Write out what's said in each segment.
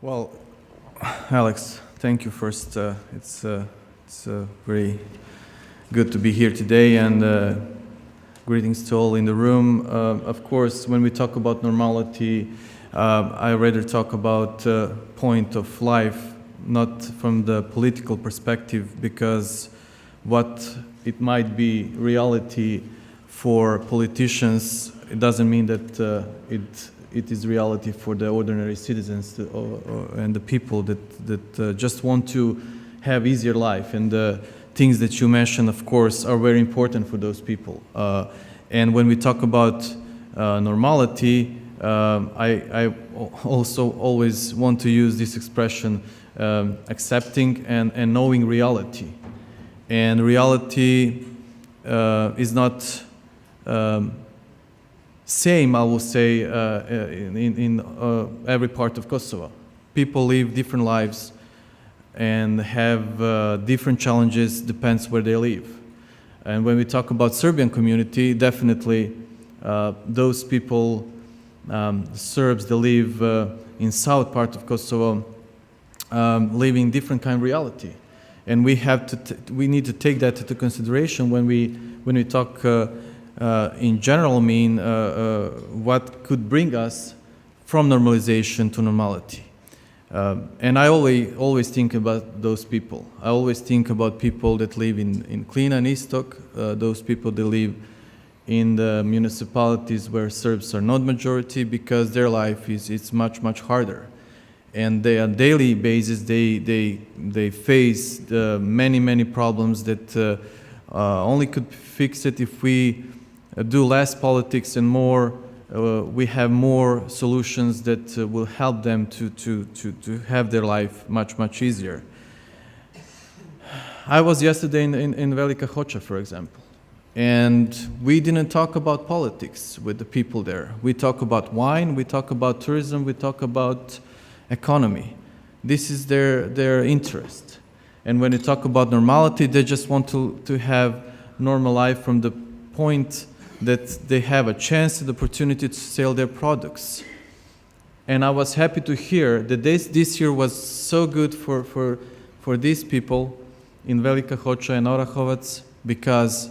Well, Alex, thank you first. It's very good to be here today, and greetings to all in the room. Of course, when we talk about normality, I rather talk about point of life, not from the political perspective, because what it might be reality for politicians, it doesn't mean that it is reality for the ordinary citizens and the people that just want to have easier life. And the things that you mentioned, of course, are very important for those people. And when we talk about normality, I also always want to use this expression, accepting and knowing reality. And reality is not same, I will say, in every part of Kosovo. People live different lives and have different challenges, depends where they live. And when we talk about Serbian community, definitely those people, Serbs that live in south part of Kosovo, live in different kind of reality. And we have to we need to take that into consideration when we talk in general what could bring us from normalization to normality. And I always think about those people. I always think about people that live in Klina and Istok, those people that live in the municipalities where Serbs are not majority, because their life is much harder. And they on daily basis they face many problems that only could fix it if we do less politics and more. We have more solutions that will help them to have their life much easier. I was yesterday in Velika Hoća, for example, and we didn't talk about politics with the people there. We talk about wine, we talk about tourism, we talk about economy. This is their interest. And when you talk about normality, they just want to have normal life from the point that they have a chance and opportunity to sell their products. And I was happy to hear that this year was so good for these people in Velika Hoća and Orahovac, because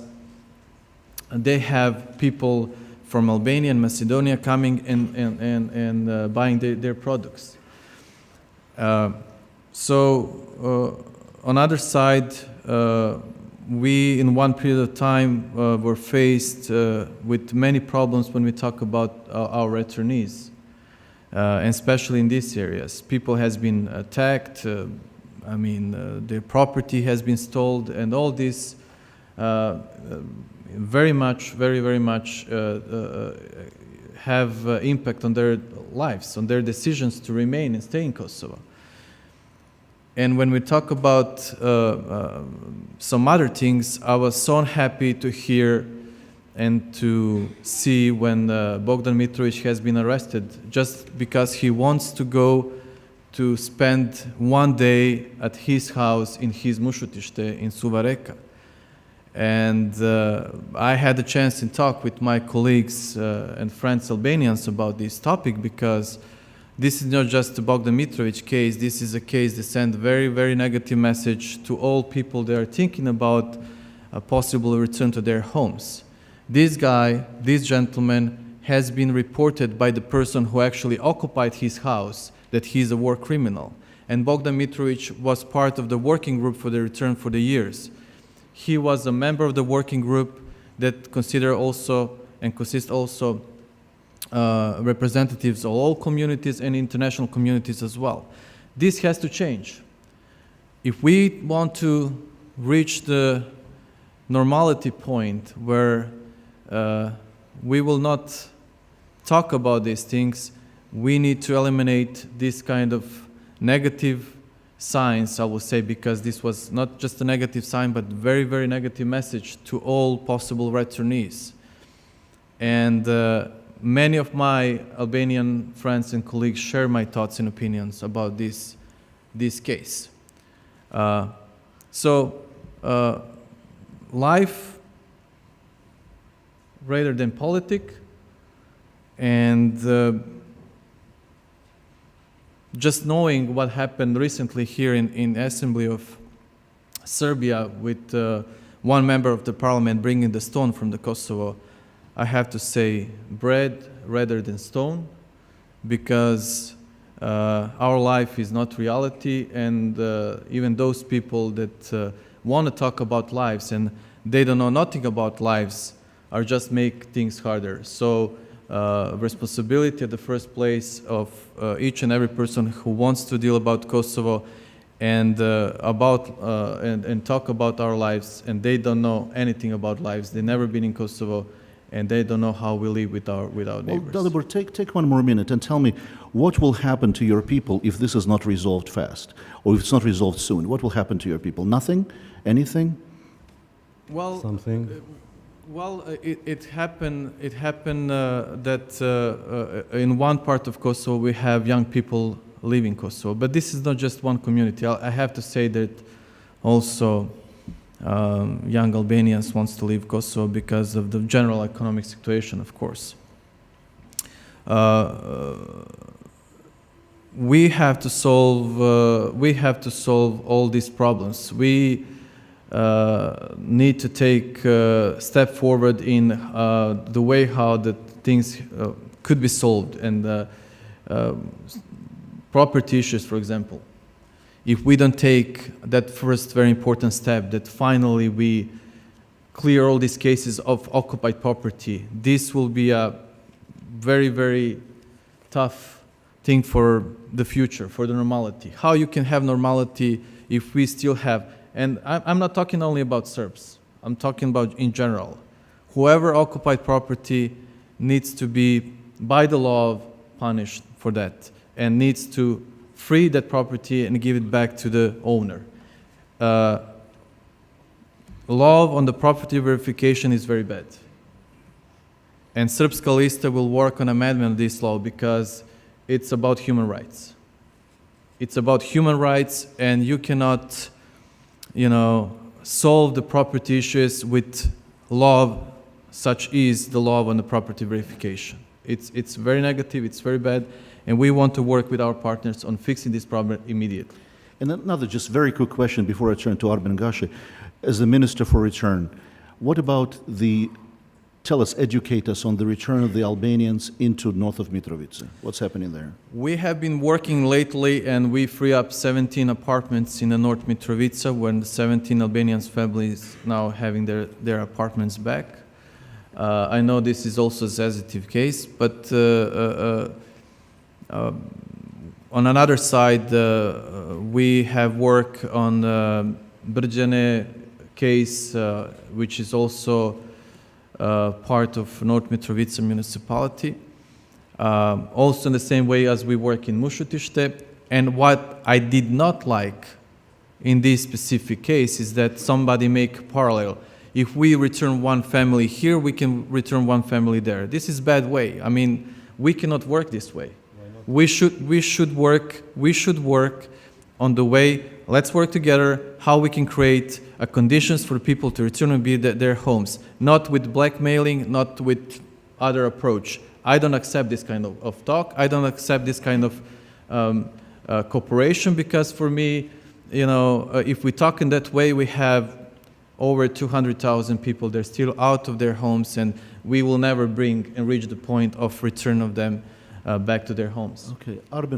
they have people from Albania and Macedonia coming and buying their products. On other side, we in one period of time were faced with many problems when we talk about our returnees, and especially in these areas. People has been attacked, their property has been stolen, and all this very much have impact on their lives, on their decisions to remain and stay in Kosovo. And when we talk about some other things, I was so happy to hear and to see when Bogdan Mitrovic has been arrested just because he wants to go to spend one day at his house in his Mušotište in Suva Reka. And I had the chance to talk with my colleagues and friends Albanians about this topic, because this is not just the Bogdan Mitrovic case. This is a case that sends very negative message to all people that are thinking about a possible return to their homes. This guy, this gentleman, has been reported by the person who actually occupied his house that he's a war criminal. And Bogdan Mitrovic was part of the working group for the return for the years. He was a member of the working group that consists also representatives of all communities and international communities as well. This has to change. If we want to reach the normality point where we will not talk about these things, we need to eliminate this kind of negative signs, I will say, because this was not just a negative sign, but very negative message to all possible returnees. And many of my Albanian friends and colleagues share my thoughts and opinions about this case. Life rather than politic, and just knowing what happened recently here in Assembly of Serbia with one member of the parliament bringing the stone from the Kosovo, I have to say bread rather than stone, because our life is not reality, and even those people that want to talk about lives and they don't know nothing about lives are just make things harder. So responsibility at the first place of each and every person who wants to deal about Kosovo and and talk about our lives, and they don't know anything about lives. They've never been in Kosovo, and they don't know how we live with our neighbors. Well, Dalibor, take one more minute and tell me what will happen to your people if this is not resolved fast, or if it's not resolved soon. What will happen to your people? Nothing? Anything? Well, Something. It happened that in one part of Kosovo we have young people living Kosovo, but this is not just one community. I have to say that also young Albanians wants to leave Kosovo because of the general economic situation, of course. We have to solve all these problems. We need to take a step forward in the way how the things could be solved, and property issues, for example. If we don't take that first very important step, that finally we clear all these cases of occupied property, this will be a very, very tough thing for the future, for the normality. How you can have normality if we still have, and I'm not talking only about Serbs, I'm talking about in general. Whoever occupied property needs to be, by the law, punished for that, and needs to free that property and give it back to the owner. Law on the property verification is very bad. And Srpska Lista will work on amendment of this law because it's about human rights. It's about human rights, and you cannot, solve the property issues with law such is the law on the property verification. It's very negative, it's very bad, and we want to work with our partners on fixing this problem immediately. And another just very quick question before I turn to Arben Gashi. As the Minister for Return, what about educate us on the return of the Albanians into north of Mitrovica. What's happening there? We have been working lately, and we free up 17 apartments in the North Mitrovica, when the 17 Albanian families now having their apartments back. I know this is also a sensitive case, but on another side, we have work on the Brđane case, which is also part of North Mitrovica municipality. Also in the same way as we work in Mušotište. And what I did not like in this specific case is that somebody make parallel. If we return one family here, we can return one family there. This is bad way. I mean, we cannot work this way. We should work on the way. Let's work together how we can create conditions for people to return and be their homes, not with blackmailing, not with other approach. I don't accept this kind of talk. I don't accept this kind of cooperation, because for me, if we talk in that way, we have over 200,000 people. They're still out of their homes, and we will never bring and reach the point of return of them back to their homes. Okay, Arben.